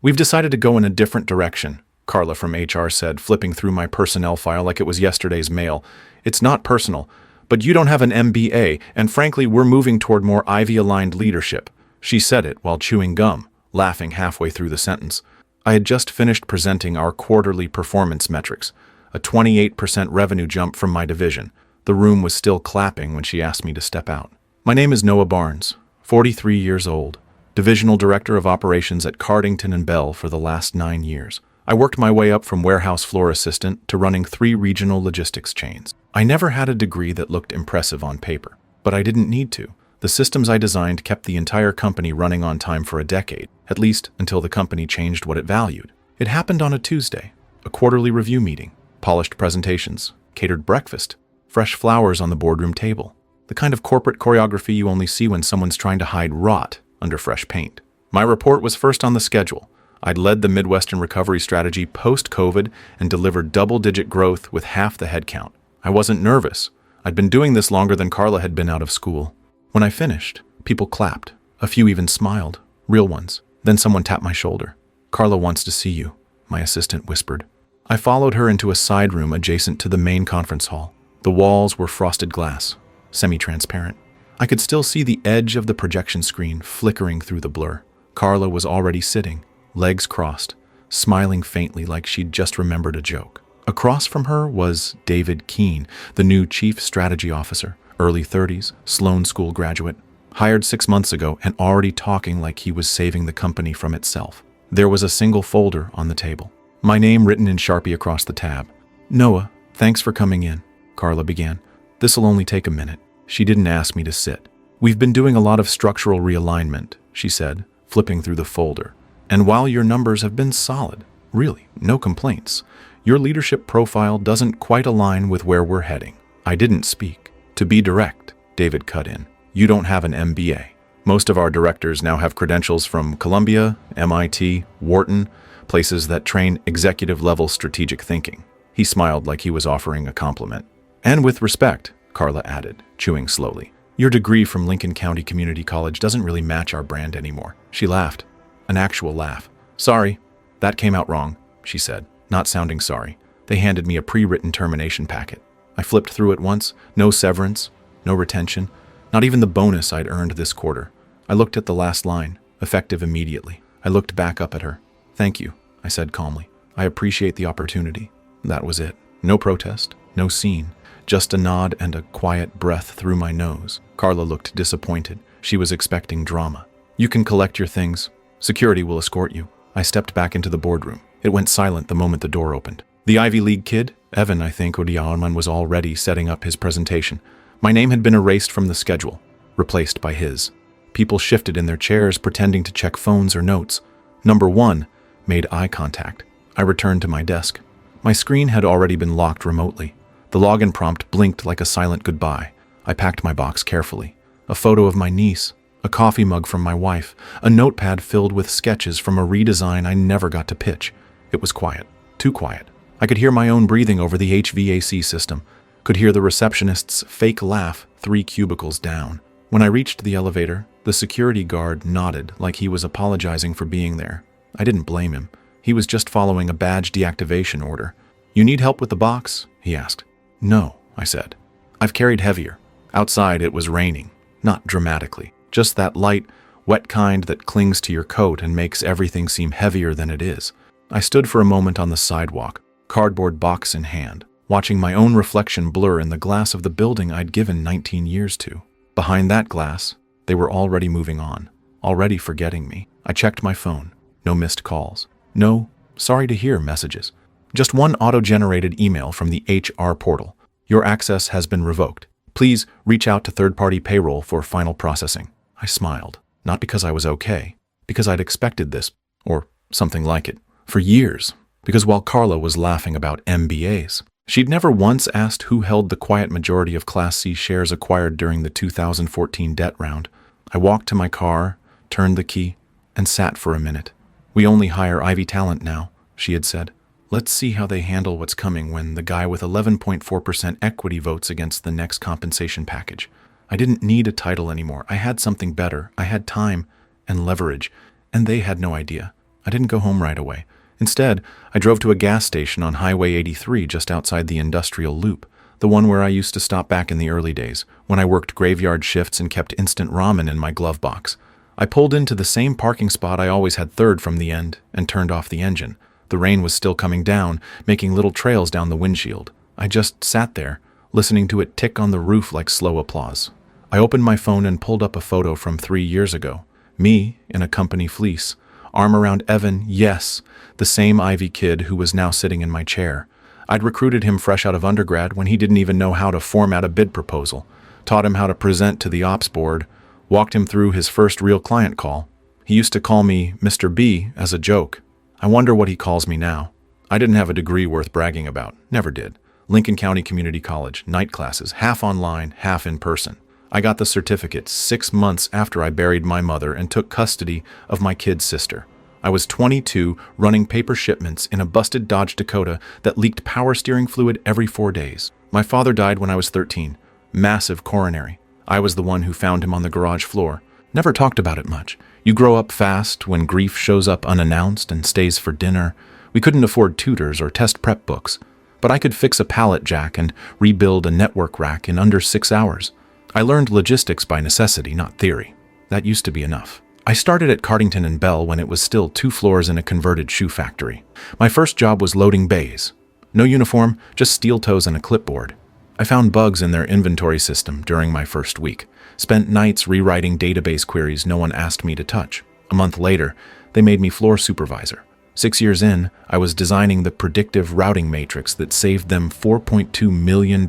We've decided to go in a different direction, Carla from HR said, flipping through my personnel file like it was yesterday's mail. It's not personal, but you don't have an MBA, and frankly, we're moving toward more Ivy-aligned leadership. She said it while chewing gum, laughing halfway through the sentence. I had just finished presenting our quarterly performance metrics, a 28% revenue jump from my division. The room was still clapping when she asked me to step out. My name is Noah Barnes, 43 years old, Divisional Director of Operations at Cardington and Bell for the last 9 years. I worked my way up from warehouse floor assistant to running 3 regional logistics chains. I never had a degree that looked impressive on paper, but I didn't need to. The systems I designed kept the entire company running on time for a decade, at least until the company changed what it valued. It happened on a Tuesday, a quarterly review meeting, polished presentations, catered breakfast, fresh flowers on the boardroom table, the kind of corporate choreography you only see when someone's trying to hide rot under fresh paint. My report was first on the schedule. I'd led the Midwestern recovery strategy post-COVID and delivered double-digit growth with half the headcount. I wasn't nervous. I'd been doing this longer than Carla had been out of school. When I finished, people clapped. A few even smiled, real ones. Then someone tapped my shoulder. "Carla wants to see you," my assistant whispered. I followed her into a side room adjacent to the main conference hall. The walls were frosted glass, semi-transparent. I could still see the edge of the projection screen flickering through the blur. Carla was already sitting, legs crossed, smiling faintly like she'd just remembered a joke. Across from her was David Keene, the new Chief Strategy Officer, early 30s, Sloan School graduate, hired 6 months ago and already talking like he was saving the company from itself. There was a single folder on the table, my name written in Sharpie across the tab. "Noah, thanks for coming in," Carla began. "This'll only take a minute." She didn't ask me to sit. "We've been doing a lot of structural realignment," she said, flipping through the folder. "And while your numbers have been solid, really, no complaints, your leadership profile doesn't quite align with where we're heading." I didn't speak. "To be direct," David cut in, "you don't have an MBA. Most of our directors now have credentials from Columbia, MIT, Wharton, places that train executive-level strategic thinking." He smiled like he was offering a compliment. "And with respect," Carla added, chewing slowly, "your degree from Lincoln County Community College doesn't really match our brand anymore." She laughed, an actual laugh. "Sorry, that came out wrong," she said, not sounding sorry. They handed me a pre-written termination packet. I flipped through it once, no severance, no retention, not even the bonus I'd earned this quarter. I looked at the last line, effective immediately. I looked back up at her. "Thank you," I said calmly. "I appreciate the opportunity." That was it. No protest, no scene. Just a nod and a quiet breath through my nose. Carla looked disappointed. She was expecting drama. "You can collect your things. Security will escort you." I stepped back into the boardroom. It went silent the moment the door opened. The Ivy League kid, Evan, I think, Odiarman, was already setting up his presentation. My name had been erased from the schedule, replaced by his. People shifted in their chairs, pretending to check phones or notes. Number 1 made eye contact. I returned to my desk. My screen had already been locked remotely. The login prompt blinked like a silent goodbye. I packed my box carefully. A photo of my niece, a coffee mug from my wife, a notepad filled with sketches from a redesign I never got to pitch. It was quiet, too quiet. I could hear my own breathing over the HVAC system, could hear the receptionist's fake laugh 3 cubicles down. When I reached the elevator, the security guard nodded like he was apologizing for being there. I didn't blame him. He was just following a badge deactivation order. "You need help with the box?" he asked. "No," I said. "I've carried heavier." Outside it was raining, not dramatically, just that light, wet kind that clings to your coat and makes everything seem heavier than it is. I stood for a moment on the sidewalk, cardboard box in hand, watching my own reflection blur in the glass of the building I'd given 19 years to. Behind that glass, they were already moving on, already forgetting me. I checked my phone. No missed calls. No "sorry to hear" messages. Just one auto-generated email from the HR portal. "Your access has been revoked. Please reach out to third-party payroll for final processing." I smiled, not because I was okay, because I'd expected this, or something like it, for years. Because while Carla was laughing about MBAs, she'd never once asked who held the quiet majority of Class C shares acquired during the 2014 debt round. I walked to my car, turned the key, and sat for a minute. "We only hire Ivy talent now," she had said. "Let's see how they handle what's coming when the guy with 11.4% equity votes against the next compensation package." I didn't need a title anymore. I had something better. I had time and leverage, and they had no idea. I didn't go home right away. Instead, I drove to a gas station on Highway 83 just outside the industrial loop, the one where I used to stop back in the early days, when I worked graveyard shifts and kept instant ramen in my glove box. I pulled into the same parking spot I always had third from the end and turned off the engine. The rain was still coming down, making little trails down the windshield. I just sat there, listening to it tick on the roof like slow applause. I opened my phone and pulled up a photo from 3 years ago. Me, in a company fleece, arm around Evan, yes, the same Ivy kid who was now sitting in my chair. I'd recruited him fresh out of undergrad when he didn't even know how to format a bid proposal, taught him how to present to the ops board, walked him through his first real client call. He used to call me Mr. B as a joke. I wonder what he calls me now. I didn't have a degree worth bragging about, never did. Lincoln County Community College, night classes, half online, half in person. I got the certificate 6 months after I buried my mother and took custody of my kid's sister. I was 22, running paper shipments in a busted Dodge Dakota that leaked power steering fluid every 4 days. My father died when I was 13. Massive coronary. I was the one who found him on the garage floor. Never talked about it much. You grow up fast when grief shows up unannounced and stays for dinner. We couldn't afford tutors or test prep books, but I could fix a pallet jack and rebuild a network rack in under 6 hours. I learned logistics by necessity, not theory. That used to be enough. I started at Cardington and Bell when it was still 2 floors in a converted shoe factory. My first job was loading bays. No uniform, just steel toes and a clipboard. I found bugs in their inventory system during my first week. Spent nights rewriting database queries no one asked me to touch. A month later, they made me floor supervisor. 6 years in, I was designing the predictive routing matrix that saved them $4.2 million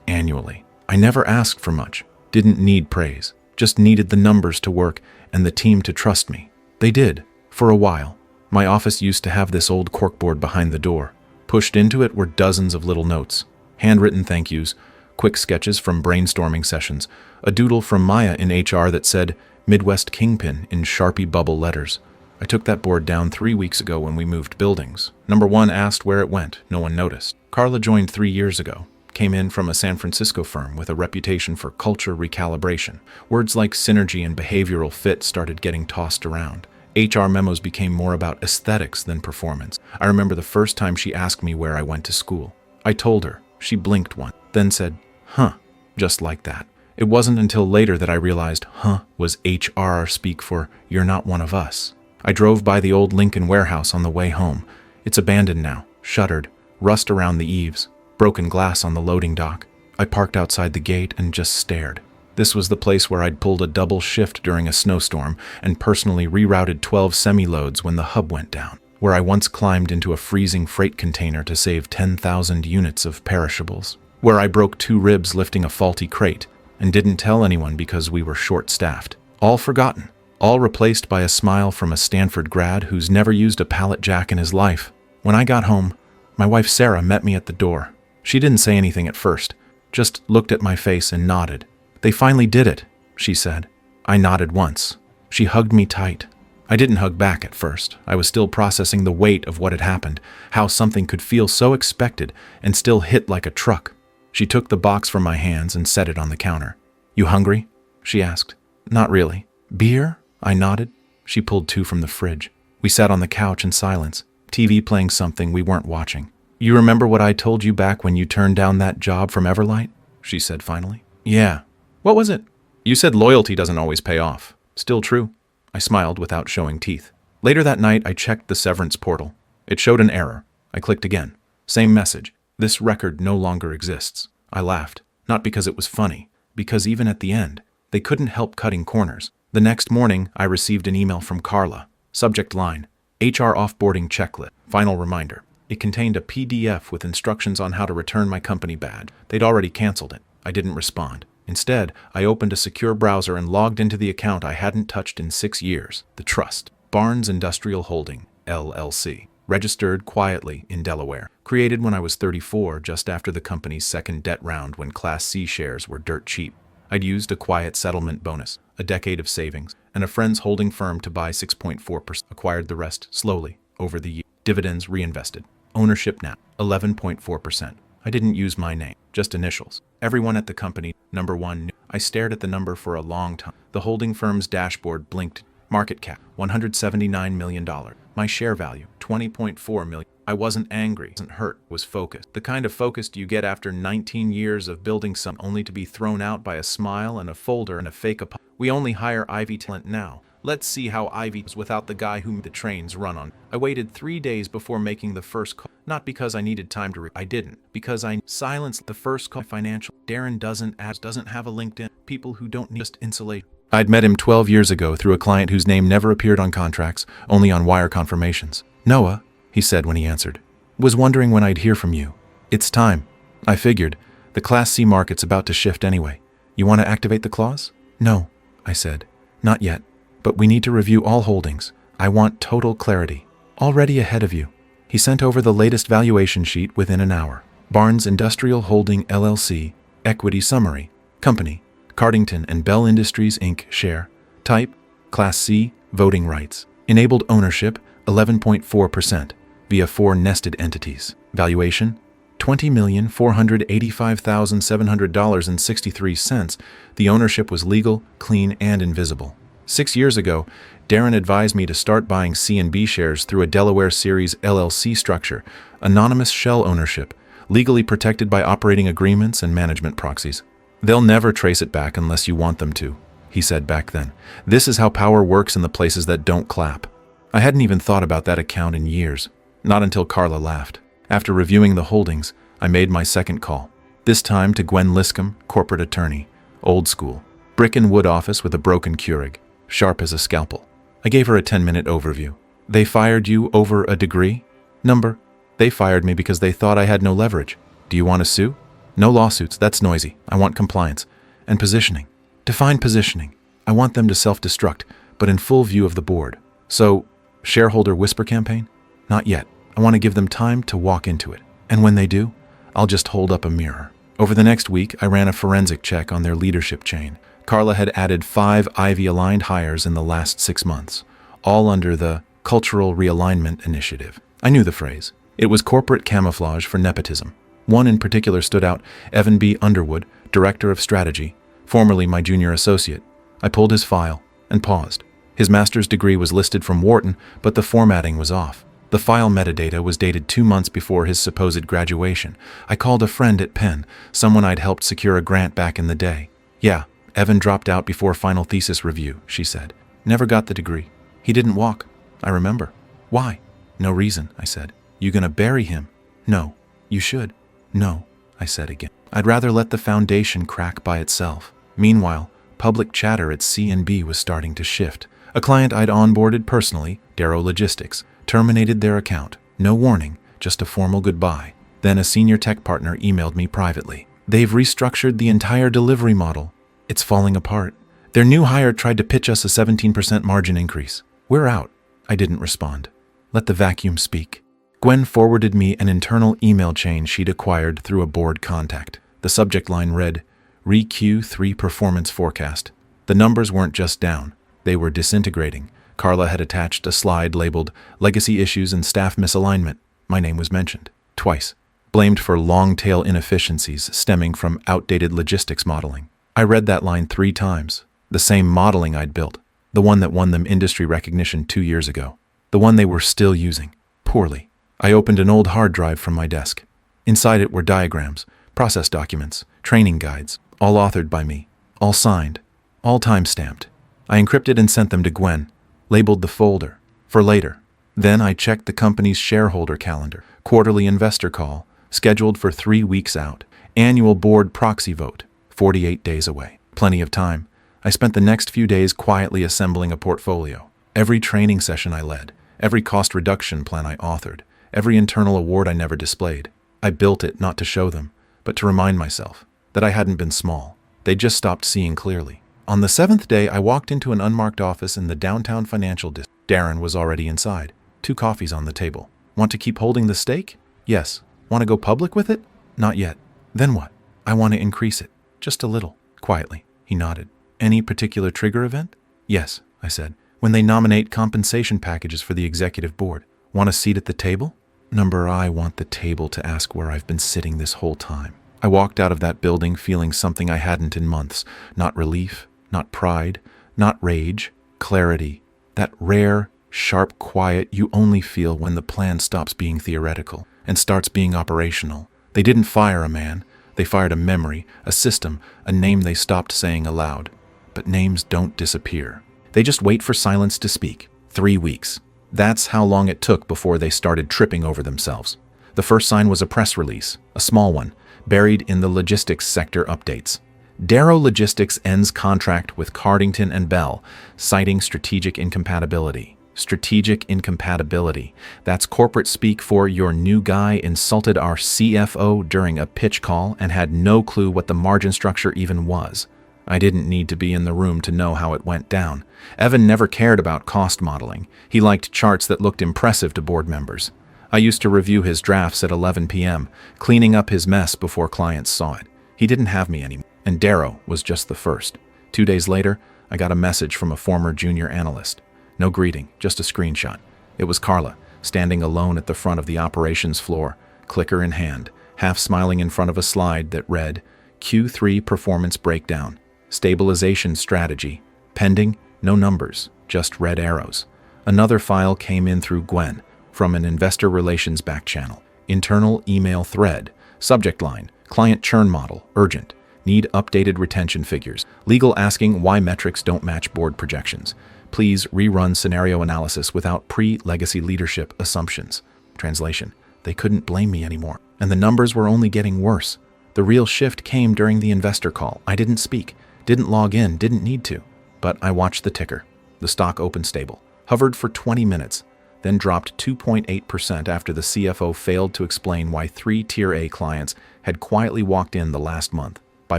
annually. I never asked for much, didn't need praise, just needed the numbers to work and the team to trust me. They did, for a while. My office used to have this old corkboard behind the door. Pushed into it were dozens of little notes, handwritten thank yous, quick sketches from brainstorming sessions, a doodle from Maya in HR that said Midwest Kingpin in Sharpie bubble letters. I took that board down 3 weeks ago when we moved buildings. Number 1 asked where it went. No one noticed. Carla joined 3 years ago. Came in from a San Francisco firm with a reputation for culture recalibration. Words like synergy and behavioral fit started getting tossed around. HR memos became more about aesthetics than performance. I remember the first time she asked me where I went to school. I told her. She blinked once, then said, "Huh," just like that. It wasn't until later that I realized "huh" was HR speak for "you're not one of us." I drove by the old Lincoln warehouse on the way home. It's abandoned now, shuttered, rust around the eaves, broken glass on the loading dock. I parked outside the gate and just stared. This was the place where I'd pulled a double shift during a snowstorm and personally rerouted 12 semi-loads when the hub went down, where I once climbed into a freezing freight container to save 10,000 units of perishables, where I broke 2 ribs lifting a faulty crate and didn't tell anyone because we were short-staffed. All forgotten, all replaced by a smile from a Stanford grad who's never used a pallet jack in his life. When I got home, my wife Sarah met me at the door. She didn't say anything at first, just looked at my face and nodded. "They finally did it," she said. I nodded once. She hugged me tight. I didn't hug back at first. I was still processing the weight of what had happened, how something could feel so expected and still hit like a truck. She took the box from my hands and set it on the counter. "You hungry?" she asked. "Not really." "Beer?" I nodded. She pulled 2 from the fridge. We sat on the couch in silence, TV playing something we weren't watching. "You remember what I told you back when you turned down that job from Everlight?" she said finally. "Yeah." "What was it?" "You said loyalty doesn't always pay off." "Still true." I smiled without showing teeth. Later that night, I checked the severance portal. It showed an error. I clicked again. Same message. "This record no longer exists." I laughed. Not because it was funny, because even at the end, they couldn't help cutting corners. The next morning, I received an email from Carla. Subject line, HR offboarding checklist. Final reminder. It contained a PDF with instructions on how to return my company badge. They'd already canceled it. I didn't respond. Instead, I opened a secure browser and logged into the account I hadn't touched in 6 years. The Trust. Barnes Industrial Holding, LLC. Registered quietly in Delaware. Created when I was 34, just after the company's second debt round when Class C shares were dirt cheap. I'd used a quiet settlement bonus, a decade of savings, and a friend's holding firm to buy 6.4%. Acquired the rest slowly over the year. Dividends reinvested. Ownership now, 11.4%. I didn't use my name, just initials. Everyone at the company, number 1, knew. I stared at the number for a long time. The holding firm's dashboard blinked. Market cap, $179 million. My share value, $20.4 million. I wasn't angry, wasn't hurt, was focused. The kind of focus you get after 19 years of building something only to be thrown out by a smile and a folder and a fake apology. We only hire Ivy talent now. Let's see how Ivy is without the guy whom the trains run on. I waited 3 days before making the first call. Not because I needed time to I didn't. Because I silenced the first call. Financial. Darren doesn't have a LinkedIn. People who don't need just insulate. I'd met him 12 years ago through a client whose name never appeared on contracts, only on wire confirmations. Noah, he said when he answered, was wondering when I'd hear from you. It's time. I figured. The Class C market's about to shift anyway. You want to activate the clause? No, I said. Not yet. But we need to review all holdings. I want total clarity. Already ahead of you. He sent over the latest valuation sheet within an hour. Barnes Industrial Holding LLC, Equity Summary, Company, Cardington and Bell Industries Inc. Share, Type, Class C, Voting Rights, Enabled Ownership, 11.4%, via 4 nested entities. Valuation, $20,485,700.63. The ownership was legal, clean, and invisible. 6 years ago, Darren advised me to start buying C and B shares through a Delaware Series LLC structure, anonymous shell ownership, legally protected by operating agreements and management proxies. They'll never trace it back unless you want them to, he said back then. This is how power works in the places that don't clap. I hadn't even thought about that account in years, not until Carla laughed. After reviewing the holdings, I made my second call, this time to Gwen Liscombe, corporate attorney, old school, brick and wood office with a broken Keurig, sharp as a scalpel. I gave her a 10-minute overview. They fired you over a degree? Number. They fired me because they thought I had no leverage. Do you want to sue? No lawsuits, that's noisy. I want compliance. And positioning. Define positioning. I want them to self-destruct, but in full view of the board. So, shareholder whisper campaign? Not yet. I want to give them time to walk into it. And when they do, I'll just hold up a mirror. Over the next week, I ran a forensic check on their leadership chain. Carla had added 5 Ivy-aligned hires in the last 6 months, all under the Cultural Realignment Initiative. I knew the phrase. It was corporate camouflage for nepotism. One in particular stood out, Evan B. Underwood, Director of Strategy, formerly my junior associate. I pulled his file and paused. His master's degree was listed from Wharton, but the formatting was off. The file metadata was dated 2 months before his supposed graduation. I called a friend at Penn, someone I'd helped secure a grant back in the day. Yeah, Evan dropped out before final thesis review, she said. Never got the degree. He didn't walk. I remember. Why? No reason, I said. You gonna bury him? No. You should. No, I said again. I'd rather let the foundation crack by itself. Meanwhile, public chatter at C&B was starting to shift. A client I'd onboarded personally, Darrow Logistics, terminated their account. No warning, just a formal goodbye. Then a senior tech partner emailed me privately. They've restructured the entire delivery model. It's falling apart. Their new hire tried to pitch us a 17% margin increase. We're out. I didn't respond. Let the vacuum speak. Gwen forwarded me an internal email chain she'd acquired through a board contact. The subject line read, Re-Q3 Performance Forecast. The numbers weren't just down. They were disintegrating. Carla had attached a slide labeled Legacy Issues and Staff Misalignment. My name was mentioned. Twice. Blamed for long-tail inefficiencies stemming from outdated logistics modeling. I read that line 3 times. The same modeling I'd built. The one that won them industry recognition 2 years ago. The one they were still using. Poorly. I opened an old hard drive from my desk. Inside it were diagrams, process documents, training guides, all authored by me, all signed, all time-stamped. I encrypted and sent them to Gwen, labeled the folder, for later. Then I checked the company's shareholder calendar, quarterly investor call, scheduled for 3 weeks out, annual board proxy vote, 48 days away. Plenty of time. I spent the next few days quietly assembling a portfolio. Every training session I led, every cost reduction plan I authored, every internal award I never displayed. I built it not to show them, but to remind myself that I hadn't been small. They just stopped seeing clearly. On the 7th day, I walked into an unmarked office in the downtown financial district. Darren was already inside. 2 coffees on the table. Want to keep holding the stake? Yes. Want to go public with it? Not yet. Then what? I want to increase it. Just a little. Quietly. He nodded. Any particular trigger event? Yes, I said. When they nominate compensation packages for the executive board. Want a seat at the table? I want the table to ask where I've been sitting this whole time. I walked out of that building feeling something I hadn't in months. Not relief, not pride, not rage, clarity, That rare, sharp quiet you only feel when the plan stops being theoretical and starts being operational. They didn't fire a man. They fired a memory, a system, a name they stopped saying aloud. But names don't disappear. They just wait for silence to speak. 3 weeks. That's how long it took before they started tripping over themselves. The first sign was a press release, a small one, buried in the logistics sector updates. Darrow Logistics ends contract with Cardington and Bell, citing strategic incompatibility. Strategic incompatibility. That's corporate speak for your new guy insulted our CFO during a pitch call and had no clue what the margin structure even was. I didn't need to be in the room to know how it went down. Evan never cared about cost modeling. He liked charts that looked impressive to board members. I used to review his drafts at 11 p.m., cleaning up his mess before clients saw it. He didn't have me anymore, and Darrow was just the first. 2 days later, I got a message from a former junior analyst. No greeting, just a screenshot. It was Carla, standing alone at the front of the operations floor, clicker in hand, half smiling in front of a slide that read, Q3 Performance Breakdown, Stabilization Strategy, pending, no numbers, just red arrows. Another file came in through Gwen, from an investor relations back channel. Internal email thread, subject line, client churn model, urgent, need updated retention figures, legal asking why metrics don't match board projections. Please rerun scenario analysis without pre-legacy leadership assumptions. Translation, they couldn't blame me anymore, and the numbers were only getting worse. The real shift came during the investor call. I didn't speak, didn't log in, didn't need to, but I watched the ticker. The stock opened stable, hovered for 20 minutes, then dropped 2.8% after the CFO failed to explain why 3 Tier A clients had quietly walked in the last month. By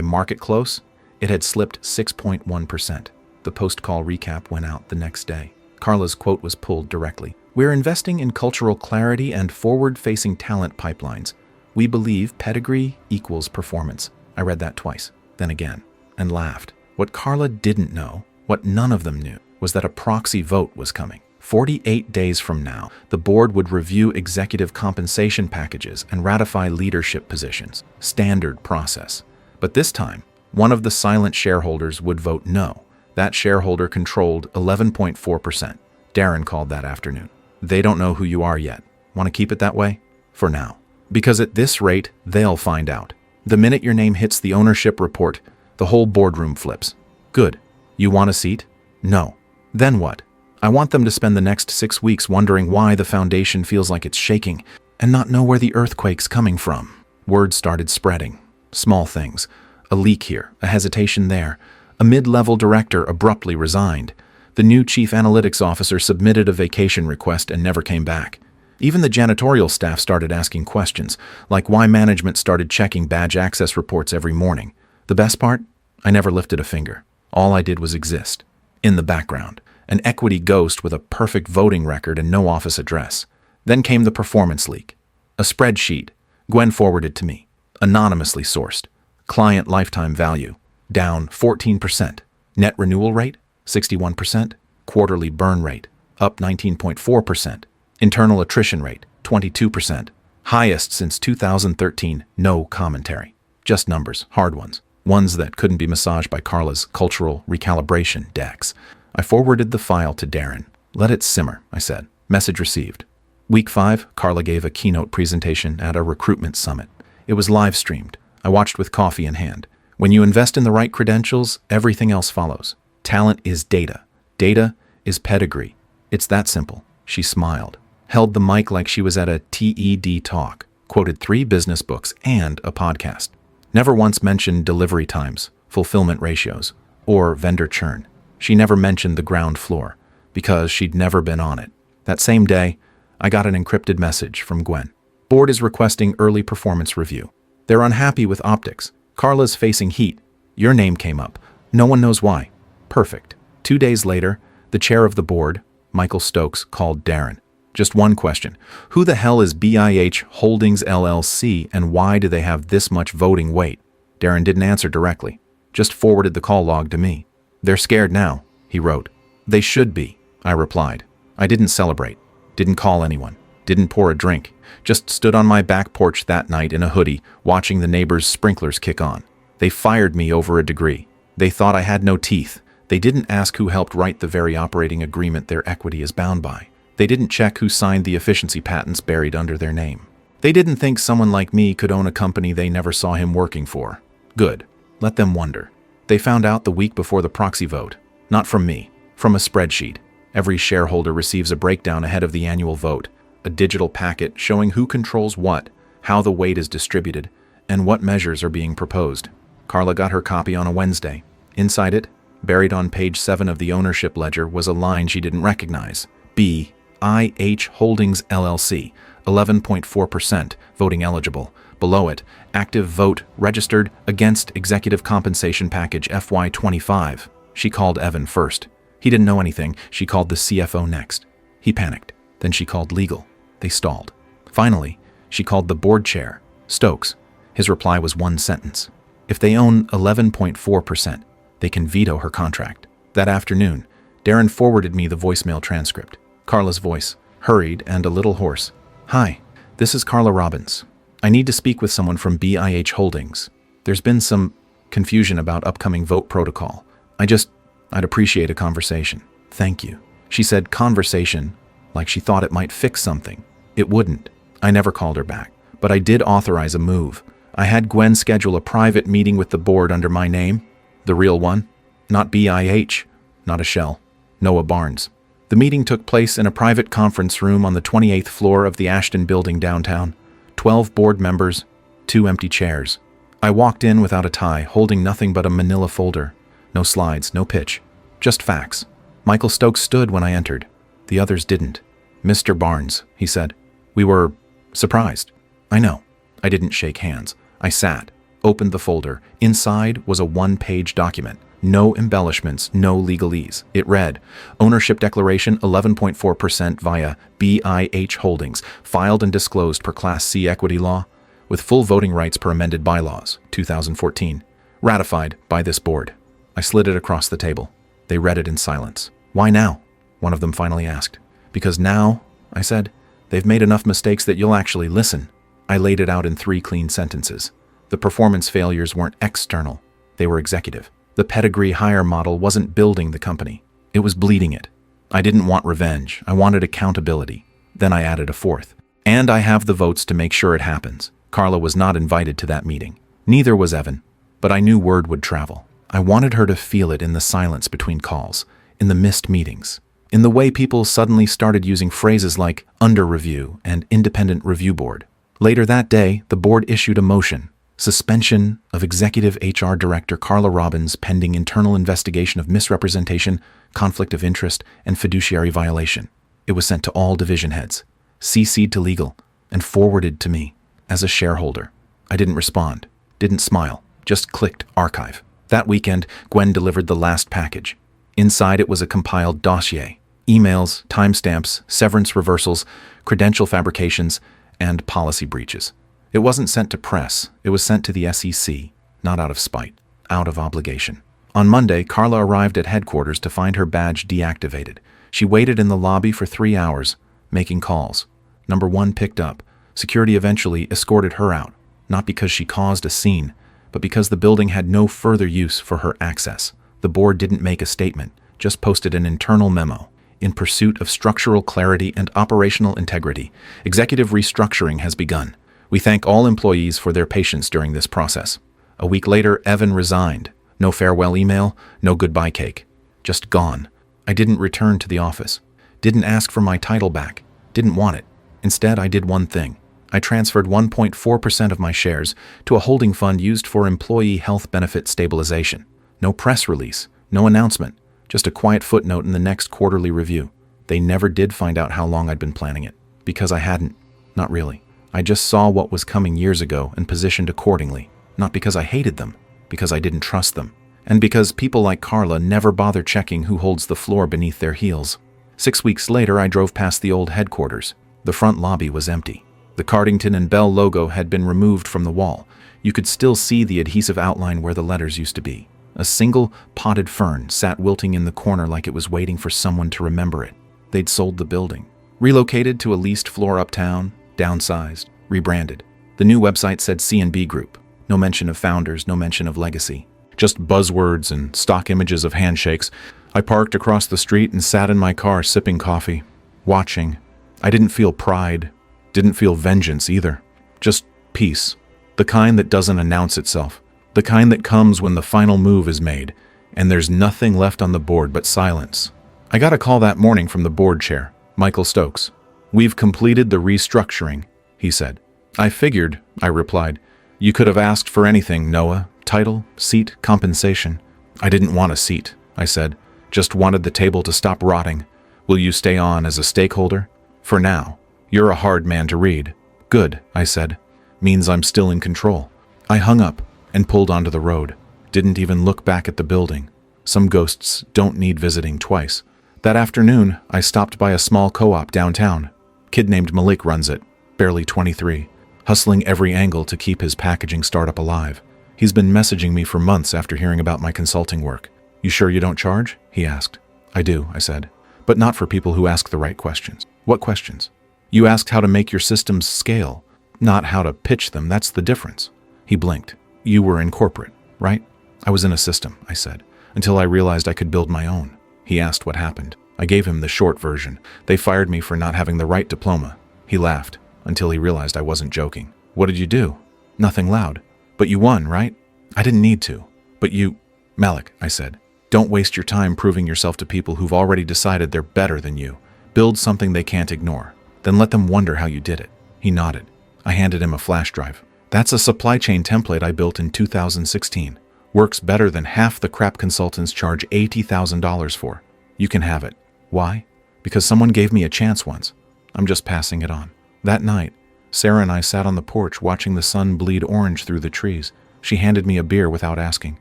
market close, it had slipped 6.1%. The post-call recap went out the next day. Carla's quote was pulled directly. We're investing in cultural clarity and forward-facing talent pipelines. We believe pedigree equals performance. I read that twice, then again, and laughed. What Carla didn't know, what none of them knew, was that a proxy vote was coming. 48 days from now, the board would review executive compensation packages and ratify leadership positions. Standard process. But this time, one of the silent shareholders would vote no. That shareholder controlled 11.4%. Darren called that afternoon. They don't know who you are yet. Want to keep it that way? For now. Because at this rate, they'll find out. The minute your name hits the ownership report, the whole boardroom flips. Good. You want a seat? No. Then what? I want them to spend the next 6 weeks wondering why the foundation feels like it's shaking and not know where the earthquake's coming from. Word started spreading. Small things. A leak here, a hesitation there. A mid-level director abruptly resigned. The new chief analytics officer submitted a vacation request and never came back. Even the janitorial staff started asking questions, like why management started checking badge access reports every morning. The best part? I never lifted a finger. All I did was exist. In the background. An equity ghost with a perfect voting record and no office address. Then came the performance leak. A spreadsheet. Gwen forwarded to me. Anonymously sourced. Client lifetime value. Down 14%. Net renewal rate, 61%. Quarterly burn rate, up 19.4%. Internal attrition rate, 22%. Highest since 2013, no commentary. Just numbers, hard ones. Ones that couldn't be massaged by Carla's cultural recalibration decks. I forwarded the file to Darren. Let it simmer, I said. Message received. Week 5, Carla gave a keynote presentation at a recruitment summit. It was live streamed. I watched with coffee in hand. When you invest in the right credentials, everything else follows. Talent is data. Data is pedigree. It's that simple. She smiled, held the mic like she was at a TED talk, quoted 3 business books and a podcast. Never once mentioned delivery times, fulfillment ratios, or vendor churn. She never mentioned the ground floor, because she'd never been on it. That same day, I got an encrypted message from Gwen. Board is requesting early performance review. They're unhappy with optics. Carla's facing heat. Your name came up. No one knows why. Perfect. 2 days later, the chair of the board, Michael Stokes, called Darren. Just one question. Who the hell is BIH Holdings LLC and why do they have this much voting weight? Darren didn't answer directly, just forwarded the call log to me. They're scared now, he wrote. They should be, I replied. I didn't celebrate, didn't call anyone, didn't pour a drink, just stood on my back porch that night in a hoodie, watching the neighbors' sprinklers kick on. They fired me over a degree. They thought I had no teeth. They didn't ask who helped write the very operating agreement their equity is bound by. They didn't check who signed the efficiency patents buried under their name. They didn't think someone like me could own a company they never saw him working for. Good. Let them wonder. They found out the week before the proxy vote. Not from me. From a spreadsheet. Every shareholder receives a breakdown ahead of the annual vote. A digital packet showing who controls what, how the weight is distributed, and what measures are being proposed. Carla got her copy on a Wednesday. Inside it, buried on page 7 of the ownership ledger, was a line she didn't recognize. BIH Holdings LLC, 11.4%, voting eligible. Below it, active vote registered against executive compensation package FY25. She called Evan first. He didn't know anything. She called the CFO next. He panicked. Then she called legal. They stalled. Finally, she called the board chair, Stokes. His reply was one sentence. If they own 11.4%, they can veto her contract. That afternoon, Darren forwarded me the voicemail transcript. Carla's voice, hurried and a little hoarse. Hi, this is Carla Robbins. I need to speak with someone from BIH Holdings. There's been some confusion about upcoming vote protocol. I'd appreciate a conversation. Thank you. She said conversation, like she thought it might fix something. It wouldn't. I never called her back. But I did authorize a move. I had Gwen schedule a private meeting with the board under my name. The real one. Not BIH. Not a shell. Noah Barnes. The meeting took place in a private conference room on the 28th floor of the Ashton building downtown. 12 board members, 2 empty chairs. I walked in without a tie, holding nothing but a manila folder. No slides, no pitch. Just facts. Michael Stokes stood when I entered. The others didn't. Mr. Barnes, he said. We were surprised. I know. I didn't shake hands. I sat, opened the folder. Inside was a 1-page document. No embellishments, no legalese. It read, Ownership Declaration 11.4% via BIH Holdings, filed and disclosed per Class C equity law, with full voting rights per amended bylaws, 2014. Ratified by this board. I slid it across the table. They read it in silence. Why now? One of them finally asked. Because now, I said, they've made enough mistakes that you'll actually listen. I laid it out in 3 clean sentences. The performance failures weren't external. They were executive. The pedigree hire model wasn't building the company. It was bleeding it. I didn't want revenge. I wanted accountability. Then I added a 4th. And I have the votes to make sure it happens. Carla was not invited to that meeting. Neither was Evan. But I knew word would travel. I wanted her to feel it in the silence between calls, in the missed meetings, in the way people suddenly started using phrases like under review and independent review board. Later that day, the board issued a motion. Suspension of Executive HR Director Carla Robbins pending internal investigation of misrepresentation, conflict of interest, and fiduciary violation. It was sent to all division heads, CC'd to legal, and forwarded to me as a shareholder. I didn't respond, didn't smile, just clicked archive. That weekend, Gwen delivered the last package. Inside it was a compiled dossier, emails, timestamps, severance reversals, credential fabrications, and policy breaches. It wasn't sent to press, it was sent to the SEC, not out of spite, out of obligation. On Monday, Carla arrived at headquarters to find her badge deactivated. She waited in the lobby for 3 hours, making calls. Number 1 picked up. Security eventually escorted her out, not because she caused a scene, but because the building had no further use for her access. The board didn't make a statement, just posted an internal memo. In pursuit of structural clarity and operational integrity, executive restructuring has begun. We thank all employees for their patience during this process. A week later, Evan resigned. No farewell email, no goodbye cake. Just gone. I didn't return to the office. Didn't ask for my title back. Didn't want it. Instead, I did one thing. I transferred 1.4% of my shares to a holding fund used for employee health benefit stabilization. No press release, no announcement, just a quiet footnote in the next quarterly review. They never did find out how long I'd been planning it, because I hadn't. Not really. I just saw what was coming years ago and positioned accordingly, not because I hated them, because I didn't trust them, and because people like Carla never bother checking who holds the floor beneath their heels. 6 weeks later, I drove past the old headquarters. The front lobby was empty. The Cardington and Bell logo had been removed from the wall. You could still see the adhesive outline where the letters used to be. A single potted fern sat wilting in the corner like it was waiting for someone to remember it. They'd sold the building. Relocated to a leased floor uptown, downsized, rebranded. The new website said C&B Group. No mention of founders, no mention of legacy. just buzzwords and stock images of handshakes. I parked across the street and sat in my car sipping coffee, watching. I didn't feel pride, didn't feel vengeance either. Just peace. The kind that doesn't announce itself. The kind that comes when the final move is made, and there's nothing left on the board but silence. I got a call that morning from the board chair, Michael Stokes. "We've completed the restructuring," he said. "I figured," I replied. "You could have asked for anything, Noah. Title, seat, compensation." "I didn't want a seat," I said. "Just wanted the table to stop rotting. Will you stay on as a stakeholder?" "For now. You're a hard man to read." "Good," I said. "Means I'm still in control." I hung up and pulled onto the road. Didn't even look back at the building. Some ghosts don't need visiting twice. That afternoon, I stopped by a small co-op downtown. Kid named Malik runs it, barely 23, hustling every angle to keep his packaging startup alive. He's been messaging me for months after hearing about my consulting work. "You sure you don't charge?" he asked. "I do," I said. "But not for people who ask the right questions." "What questions?" "You asked how to make your systems scale, not how to pitch them. That's the difference." He blinked. "You were in corporate, right?" "I was in a system," I said, "until I realized I could build my own." He asked what happened. I gave him the short version. They fired me for not having the right diploma. He laughed, until he realized I wasn't joking. "What did you do?" "Nothing loud." "But you won, right?" "I didn't need to." "But you—" "Malik," I said, "don't waste your time proving yourself to people who've already decided they're better than you. Build something they can't ignore. Then let them wonder how you did it." He nodded. I handed him a flash drive. "That's a supply chain template I built in 2016. Works better than half the crap consultants charge $80,000 for. You can have it." "Why?" "Because someone gave me a chance once. I'm just passing it on." That night, Sarah and I sat on the porch watching the sun bleed orange through the trees. She handed me a beer without asking.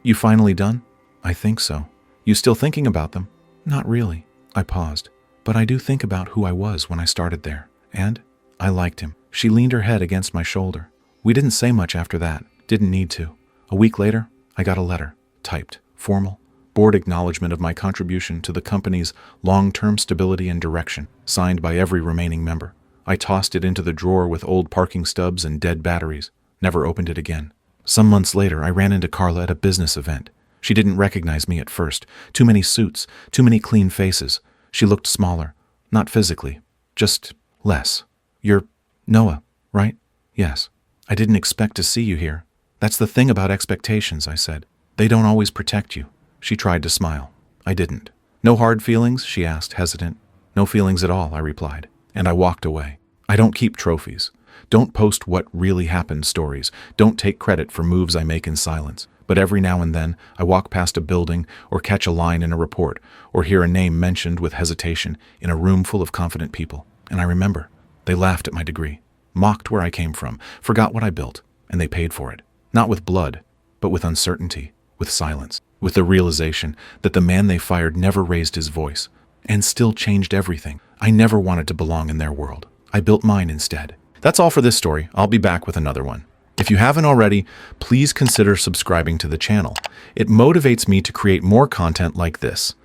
"You finally done?" "I think so." "You still thinking about them?" "Not really." I paused. "But I do think about who I was when I started there. And I liked him." She leaned her head against my shoulder. We didn't say much after that. Didn't need to. A week later, I got a letter. Typed. Formal. Board acknowledgement of my contribution to the company's long-term stability and direction, signed by every remaining member. I tossed it into the drawer with old parking stubs and dead batteries. Never opened it again. Some months later, I ran into Carla at a business event. She didn't recognize me at first. Too many suits, too many clean faces. She looked smaller. Not physically, just less. "You're Noah, right?" "Yes." "I didn't expect to see you here." "That's the thing about expectations," I said. "They don't always protect you." She tried to smile. I didn't. "No hard feelings?" she asked, hesitant. "No feelings at all," I replied. And I walked away. I don't keep trophies. Don't post what really happened stories. Don't take credit for moves I make in silence. But every now and then, I walk past a building or catch a line in a report or hear a name mentioned with hesitation in a room full of confident people. And I remember. They laughed at my degree, mocked where I came from, forgot what I built, and they paid for it. Not with blood, but with uncertainty, with silence, with the realization that the man they fired never raised his voice and still changed everything. I never wanted to belong in their world. I built mine instead. That's all for this story. I'll be back with another one. If you haven't already, please consider subscribing to the channel. It motivates me to create more content like this.